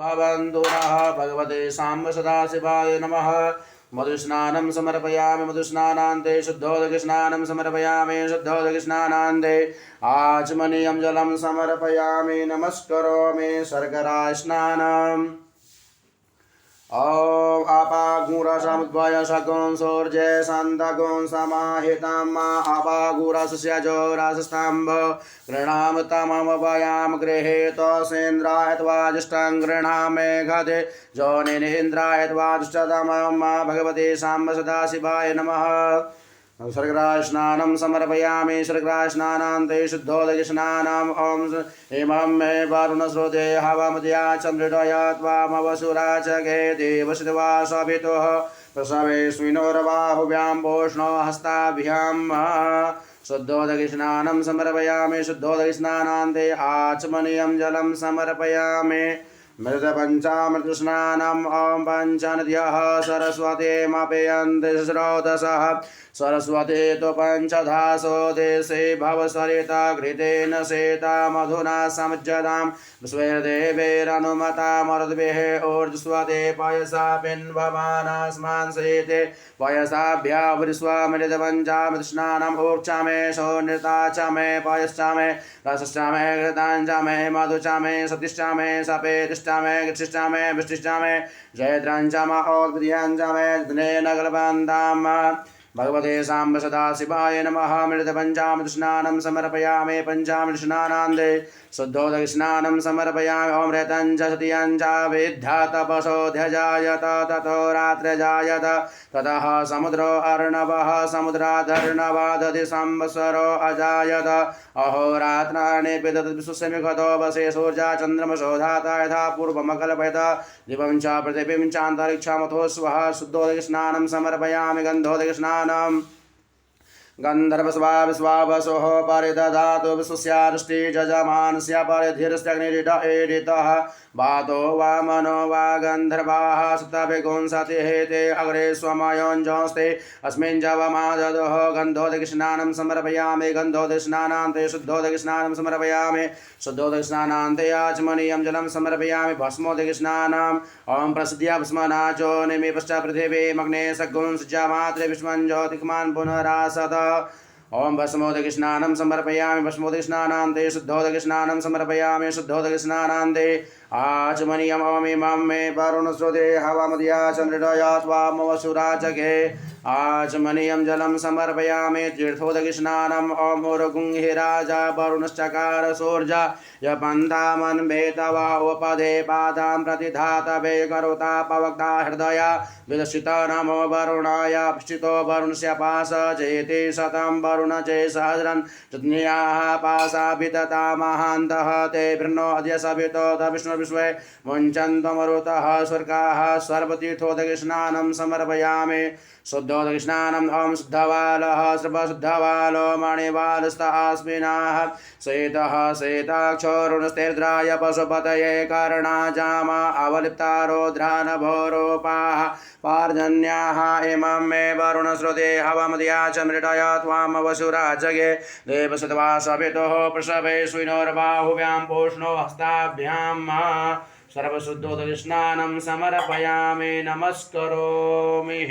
भवन्तु नः। भगवते साम्ब सदाशिवाय नमः। मधुस्नानं समर्पयामि। मधुस्नानान्ते शुद्धोदकस्नानं समर्पयामि। शुद्धोदकस्नानान्ते आचमनीयं जलं समर्पयामि। नमस्करोमि शर्करा स्नानम्। ॐ आपागुरसमुद्भय सगुं सूर्ये सन्तगुं समाहितं आपागुरस्यजोरासस्तम्भ गृह्णामि तमवयाम गृहीत सेन्द्राय त्वाजुष्टं गृह्णामि घते जोनिनिन्द्राय त्वाजुष्टतमं भगवते साम्ब सदाशिवाय नमः। शर्करास्नानं समर्पयामि। शर्करास्नानान्ते शुद्धोदकस्नानम्। ॐ इमं मे वरुणस्रोते हवमद्या चन्द्रया त्वामवसुराचके देवशिवा सवितुः प्रसवेस्मिनोर्बाहुभ्यां पोष्णो हस्ताभ्यां शुद्धोदकस्नानं समर्पयामि। शुद्धोदकस्नानान्ते आचमनीयं जलं समर्पयामि। मृतपञ्चामृतस्नानम्। ॐ पञ्चनद्यः सरस्वतीमपेयन्ति स्रोतसः सरस्वती तु पञ्चधासो देशे भवसरिता घृतेन सेता मधुना समज्जतां विश्वैर्देवैरनुमतामरुद्भिः ऊर्ध्वस्वते पयसा पिन्वमानास्मान् सेते पयसाभ्या विश्वमृतपञ्चामृतस्नानम् ऊर्चामे शोनृताचामे पयश्चामे रसश्चामे घृताञ्चामे मधुचामे सतिश्चामे सपेतिश्चामे गच्छिश्चामे वृष्टिश्चामे जयद्राञ्चाम औद्भिर्याञ्चामे नगरबन्धाम। भगवते साम्ब सदाशिवाय नमः। मृतपञ्चामृतस्नानं समर्पयामि। पञ्चामृतस्नानान्ते शुद्धोदकस्नानं समर्पयामि। ॐ रेतञ्च सतियञ्च विद्या तपसोऽध्यजायत ततो रात्रजायत ततः समुद्रो अर्णवः समुद्रादर्णवा दधि संवत्सरो अजायत अहोरात्राणि पिदत विश्वसमिखतो वसे सूर्या चन्द्रमसो धाता यथा पूर्वमकल्पयत दिवं च पृथिवीं चान्तरिक्षमथो स्वः। शुद्धोदकस्नानं समर्पयामि। गन्धोदकस्नानं गन्धर्वस्वा विश्वावसोः परिदधातु विश्वस्यादृष्टि जजमानस्य परिधिरस्त्यग्निरिड ईडितः वातो वा मनो वा गन्धर्वाः सप्तभिगुंसतिहेते अग्रे स्वमयोञ्जोस्ते अस्मिन् जवमाददोः। गन्धोदकस्नानं समर्पयामि। गन्धोदकस्नानान्ते शुद्धोदकस्नानं समर्पयामि। शुद्धोदकस्नानान्ते आचमनीयं जलं समर्पयामि। भस्मोदकस्नानम्। ॐ प्रसिद्ध्या भस्मनाचो निमि पश्चात् पृथिवीमग्ने सगुंसज्जामात्रे विष्मन् ज्योतिष्मान् पुनरासत। ॐ भस्मोदकस्नानं समर्पयामि। भस्मोदकस्नानान्ते शुद्धोदकस्नानं समर्पयामि। शुद्धोदकस्नानान्ते आचमनीयम्। ॐ मे वरुणस्रोते हवमद्या चन्द्रया त्वामवसुराचके आचमनीयं जलं समर्पयामि। तीर्थोदकस्नानम्। ॐ ऊर्गुंहिराजा वरुणश्चकार सूर्या यपन्थामन्वेतवा उपदे पादां प्रतिधातवे करोता पवक्ता हृदया विदर्शित नमो वरुणाय। पश्चितो वरुणस्य पाश चेति शतं वरुण चे सहस्रं चतुर्याः पाशा विदता महान्तः ते वृणो अद्य सवितो विष्णु विश्वे मुञ्चन्तमरुतः स्वर्गाः। सर्वतीर्थोदकस्नानं समर्पयामि। शुद्धोदकस्नानम्। ॐ शुद्धवालः सर्वशुद्धवालो मणिवालस्तास्मिनाः श्वेतः श्वेताक्षोरुणस्तेर्द्राय पशुपतये कर्णाजामा अवलिप्तारोध्रानभोरोपाः पार्जन्याः। इमं मे वरुणस्रुते हवमद्या च मृडया त्वामवसुराजगे देवसत्वा सवितुः प्रसवेष्विनोर्बाहुभ्यां पूष्णो हस्ताभ्यां सर्वशुद्धोदकस्नानं समर्पयामि। नमस्करोमि।